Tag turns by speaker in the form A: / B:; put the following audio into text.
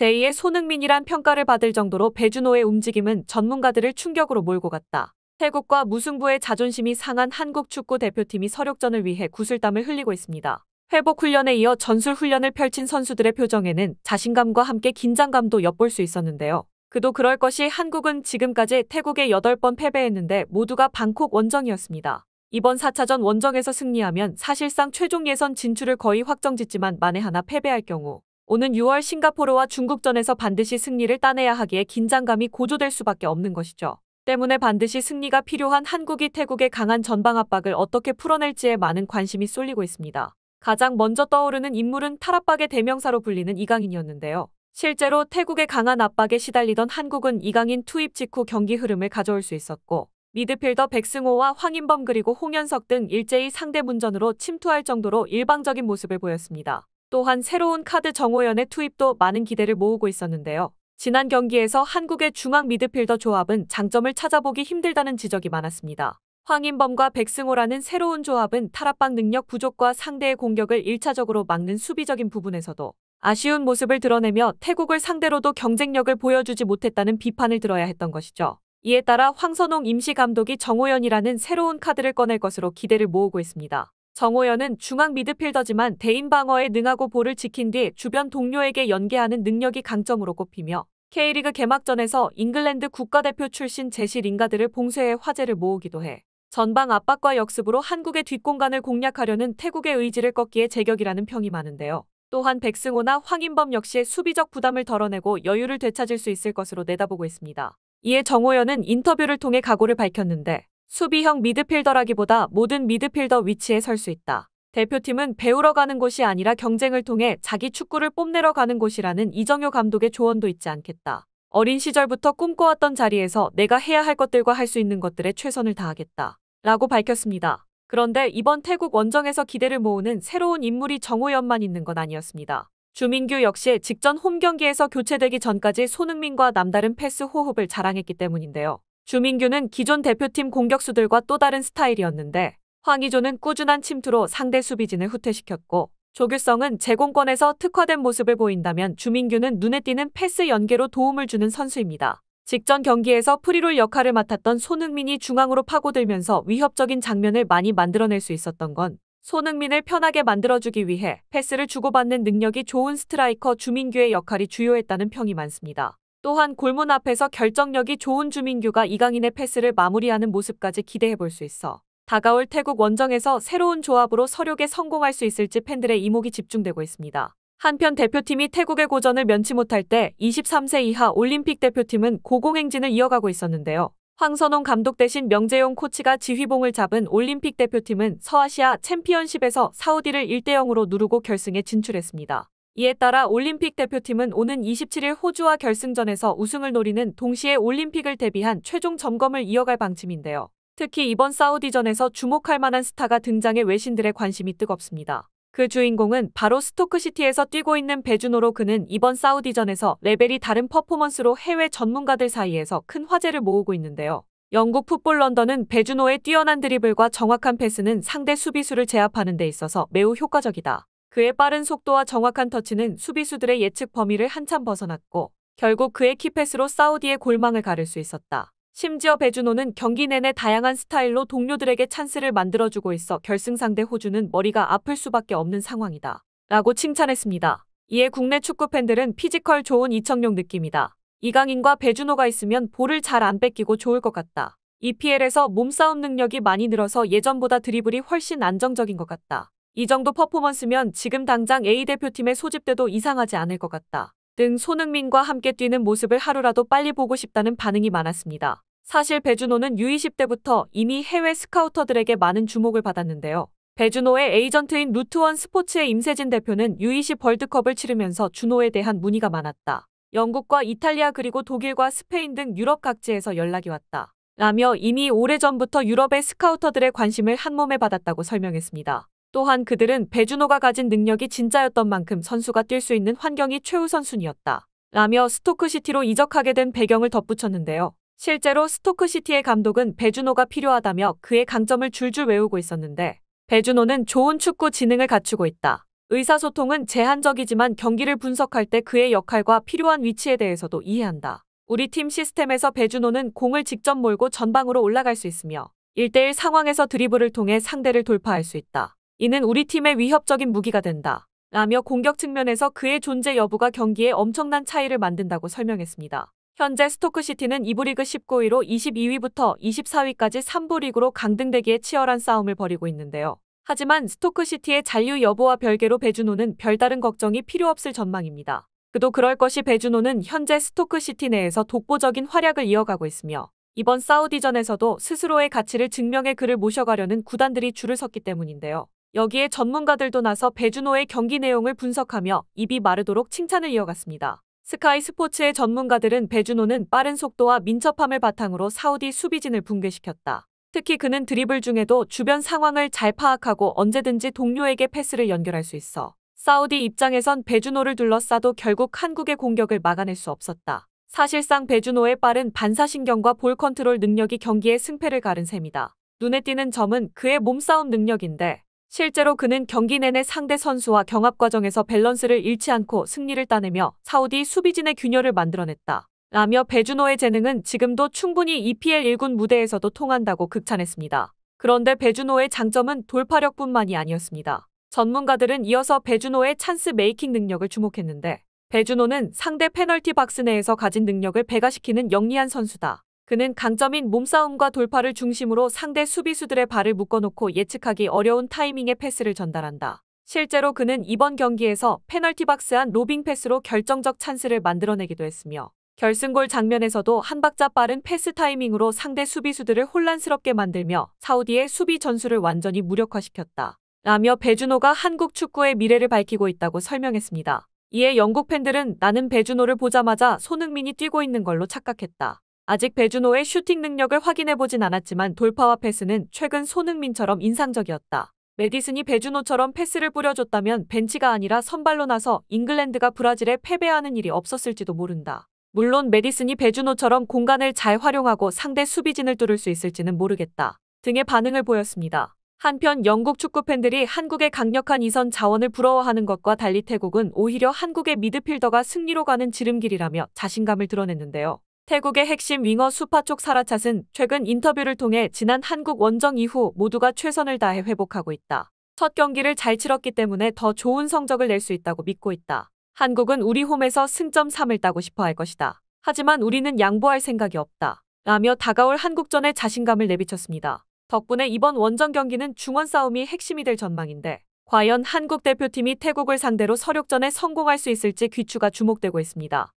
A: 제2의 손흥민이란 평가를 받을 정도로 배준호의 움직임은 전문가들을 충격으로 몰고 갔다. 태국과 무승부의 자존심이 상한 한국 축구 대표팀이 서력전을 위해 구슬땀을 흘리고 있습니다. 회복 훈련에 이어 전술 훈련을 펼친 선수들의 표정에는 자신감과 함께 긴장감도 엿볼 수 있었는데요. 그도 그럴 것이 한국은 지금까지 태국에 8번 패배했는데 모두가 방콕 원정이었습니다. 이번 4차전 원정에서 승리하면 사실상 최종 예선 진출을 거의 확정짓지만 만에 하나 패배할 경우 오는 6월 싱가포르와 중국전에서 반드시 승리를 따내야 하기에 긴장감이 고조될 수밖에 없는 것이죠. 때문에 반드시 승리가 필요한 한국이 태국의 강한 전방 압박을 어떻게 풀어낼지에 많은 관심이 쏠리고 있습니다. 가장 먼저 떠오르는 인물은 탈압박의 대명사로 불리는 이강인이었는데요. 실제로 태국의 강한 압박에 시달리던 한국은 이강인 투입 직후 경기 흐름을 가져올 수 있었고 미드필더 백승호와 황인범 그리고 홍현석 등 일제히 상대 문전으로 침투할 정도로 일방적인 모습을 보였습니다. 또한 새로운 카드 정호연의 투입도 많은 기대를 모으고 있었는데요. 지난 경기에서 한국의 중앙 미드필더 조합은 장점을 찾아보기 힘들다는 지적이 많았습니다. 황인범과 백승호라는 새로운 조합은 탈압박 능력 부족과 상대의 공격을 1차적으로 막는 수비적인 부분에서도 아쉬운 모습을 드러내며 태국을 상대로도 경쟁력을 보여주지 못했다는 비판을 들어야 했던 것이죠. 이에 따라 황선홍 임시감독이 정호연이라는 새로운 카드를 꺼낼 것으로 기대를 모으고 있습니다. 정호연은 중앙 미드필더지만 대인 방어에 능하고 볼을 지킨 뒤 주변 동료에게 연계하는 능력이 강점으로 꼽히며 K리그 개막전에서 잉글랜드 국가대표 출신 제시 링가드를 봉쇄해 화제를 모으기도 해 전방 압박과 역습으로 한국의 뒷공간을 공략하려는 태국의 의지를 꺾기에 제격이라는 평이 많은데요. 또한 백승호나 황인범 역시 수비적 부담을 덜어내고 여유를 되찾을 수 있을 것으로 내다보고 있습니다. 이에 정호연은 인터뷰를 통해 각오를 밝혔는데 수비형 미드필더라기보다 모든 미드필더 위치에 설 수 있다. 대표팀은 배우러 가는 곳이 아니라 경쟁을 통해 자기 축구를 뽐내러 가는 곳이라는 이정효 감독의 조언도 있지 않겠다. 어린 시절부터 꿈꿔왔던 자리에서 내가 해야 할 것들과 할 수 있는 것들에 최선을 다하겠다. 라고 밝혔습니다. 그런데 이번 태국 원정에서 기대를 모으는 새로운 인물이 정호연만 있는 건 아니었습니다. 주민규 역시 직전 홈경기에서 교체되기 전까지 손흥민과 남다른 패스 호흡을 자랑했기 때문인데요. 주민규는 기존 대표팀 공격수들과 또 다른 스타일이었는데 황의조는 꾸준한 침투로 상대 수비진을 후퇴시켰고 조규성은 제공권에서 특화된 모습을 보인다면 주민규는 눈에 띄는 패스 연계로 도움을 주는 선수입니다. 직전 경기에서 프리롤 역할을 맡았던 손흥민이 중앙으로 파고들면서 위협적인 장면을 많이 만들어낼 수 있었던 건 손흥민을 편하게 만들어주기 위해 패스를 주고받는 능력이 좋은 스트라이커 주민규의 역할이 주요했다는 평이 많습니다. 또한 골문 앞에서 결정력이 좋은 주민규가 이강인의 패스를 마무리하는 모습까지 기대해볼 수 있어 다가올 태국 원정에서 새로운 조합으로 서력에 성공할 수 있을지 팬들의 이목이 집중되고 있습니다. 한편 대표팀이 태국의 고전을 면치 못할 때 23세 이하 올림픽 대표팀은 고공행진을 이어가고 있었는데요. 황선홍 감독 대신 명재용 코치가 지휘봉을 잡은 올림픽 대표팀은 서아시아 챔피언십에서 사우디를 1대0으로 누르고 결승에 진출했습니다. 이에 따라 올림픽 대표팀은 오는 27일 호주와 결승전에서 우승을 노리는 동시에 올림픽을 대비한 최종 점검을 이어갈 방침인데요. 특히 이번 사우디전에서 주목할 만한 스타가 등장해 외신들의 관심이 뜨겁습니다. 그 주인공은 바로 스토크시티에서 뛰고 있는 배준호로 그는 이번 사우디전에서 레벨이 다른 퍼포먼스로 해외 전문가들 사이에서 큰 화제를 모으고 있는데요. 영국 풋볼 런던은 배준호의 뛰어난 드리블과 정확한 패스는 상대 수비수를 제압하는 데 있어서 매우 효과적이다. 그의 빠른 속도와 정확한 터치는 수비수들의 예측 범위를 한참 벗어났고 결국 그의 키패스로 사우디의 골망을 가를 수 있었다. 심지어 배준호는 경기 내내 다양한 스타일로 동료들에게 찬스를 만들어주고 있어 결승 상대 호주는 머리가 아플 수밖에 없는 상황이다. 라고 칭찬했습니다. 이에 국내 축구 팬들은 피지컬 좋은 이청용 느낌이다. 이강인과 배준호가 있으면 볼을 잘 안 뺏기고 좋을 것 같다. EPL에서 몸싸움 능력이 많이 늘어서 예전보다 드리블이 훨씬 안정적인 것 같다. 이 정도 퍼포먼스면 지금 당장 A대표팀에 소집돼도 이상하지 않을 것 같다. 등 손흥민과 함께 뛰는 모습을 하루라도 빨리 보고 싶다는 반응이 많았습니다. 사실 배준호는 U20 때부터 이미 해외 스카우터들에게 많은 주목을 받았는데요. 배준호의 에이전트인 루트원 스포츠의 임세진 대표는 U20 월드컵을 치르면서 준호에 대한 문의가 많았다. 영국과 이탈리아 그리고 독일과 스페인 등 유럽 각지에서 연락이 왔다. 라며 이미 오래전부터 유럽의 스카우터들의 관심을 한몸에 받았다고 설명했습니다. 또한 그들은 배준호가 가진 능력이 진짜였던 만큼 선수가 뛸 수 있는 환경이 최우선순위였다. 라며 스토크시티로 이적하게 된 배경을 덧붙였는데요. 실제로 스토크시티의 감독은 배준호가 필요하다며 그의 강점을 줄줄 외우고 있었는데 배준호는 좋은 축구 지능을 갖추고 있다. 의사소통은 제한적이지만 경기를 분석할 때 그의 역할과 필요한 위치에 대해서도 이해한다. 우리 팀 시스템에서 배준호는 공을 직접 몰고 전방으로 올라갈 수 있으며 1대1 상황에서 드리블을 통해 상대를 돌파할 수 있다. 이는 우리 팀의 위협적인 무기가 된다. 라며 공격 측면에서 그의 존재 여부가 경기에 엄청난 차이를 만든다고 설명했습니다. 현재 스토크시티는 2부 리그 19위로 22위부터 24위까지 3부 리그로 강등되기에 치열한 싸움을 벌이고 있는데요. 하지만 스토크시티의 잔류 여부와 별개로 배준호는 별다른 걱정이 필요 없을 전망입니다. 그도 그럴 것이 배준호는 현재 스토크시티 내에서 독보적인 활약을 이어가고 있으며 이번 사우디전에서도 스스로의 가치를 증명해 그를 모셔가려는 구단들이 줄을 섰기 때문인데요. 여기에 전문가들도 나서 배준호의 경기 내용을 분석하며 입이 마르도록 칭찬을 이어갔습니다. 스카이 스포츠의 전문가들은 배준호는 빠른 속도와 민첩함을 바탕으로 사우디 수비진을 붕괴시켰다. 특히 그는 드리블 중에도 주변 상황을 잘 파악하고 언제든지 동료에게 패스를 연결할 수 있어 사우디 입장에선 배준호를 둘러싸도 결국 한국의 공격을 막아낼 수 없었다. 사실상 배준호의 빠른 반사신경과 볼 컨트롤 능력이 경기의 승패를 가른 셈이다. 눈에 띄는 점은 그의 몸싸움 능력인데 실제로 그는 경기 내내 상대 선수와 경합 과정에서 밸런스를 잃지 않고 승리를 따내며 사우디 수비진의 균열을 만들어냈다. 라며 배준호의 재능은 지금도 충분히 EPL 1군 무대에서도 통한다고 극찬했습니다. 그런데 배준호의 장점은 돌파력뿐만이 아니었습니다. 전문가들은 이어서 배준호의 찬스 메이킹 능력을 주목했는데 배준호는 상대 페널티 박스 내에서 가진 능력을 배가시키는 영리한 선수다. 그는 강점인 몸싸움과 돌파를 중심으로 상대 수비수들의 발을 묶어놓고 예측하기 어려운 타이밍의 패스를 전달한다. 실제로 그는 이번 경기에서 페널티 박스 안 로빙 패스로 결정적 찬스를 만들어내기도 했으며 결승골 장면에서도 한 박자 빠른 패스 타이밍으로 상대 수비수들을 혼란스럽게 만들며 사우디의 수비 전술을 완전히 무력화시켰다. 라며 배준호가 한국 축구의 미래를 밝히고 있다고 설명했습니다. 이에 영국 팬들은 나는 배준호를 보자마자 손흥민이 뛰고 있는 걸로 착각했다. 아직 배준호의 슈팅 능력을 확인해보진 않았지만 돌파와 패스는 최근 손흥민처럼 인상적이었다. 메디슨이 배준호처럼 패스를 뿌려줬다면 벤치가 아니라 선발로 나서 잉글랜드가 브라질에 패배하는 일이 없었을지도 모른다. 물론 메디슨이 배준호처럼 공간을 잘 활용하고 상대 수비진을 뚫을 수 있을지는 모르겠다. 등의 반응을 보였습니다. 한편 영국 축구팬들이 한국의 강력한 이선 자원을 부러워하는 것과 달리 태국은 오히려 한국의 미드필더가 승리로 가는 지름길이라며 자신감을 드러냈는데요. 태국의 핵심 윙어 수파촉 사라찻은 최근 인터뷰를 통해 지난 한국 원정 이후 모두가 최선을 다해 회복하고 있다. 첫 경기를 잘 치렀기 때문에 더 좋은 성적을 낼 수 있다고 믿고 있다. 한국은 우리 홈에서 승점 3을 따고 싶어 할 것이다. 하지만 우리는 양보할 생각이 없다. 라며 다가올 한국전에 자신감을 내비쳤습니다. 덕분에 이번 원정 경기는 중원 싸움이 핵심이 될 전망인데 과연 한국 대표팀이 태국을 상대로 서력전에 성공할 수 있을지 귀추가 주목되고 있습니다.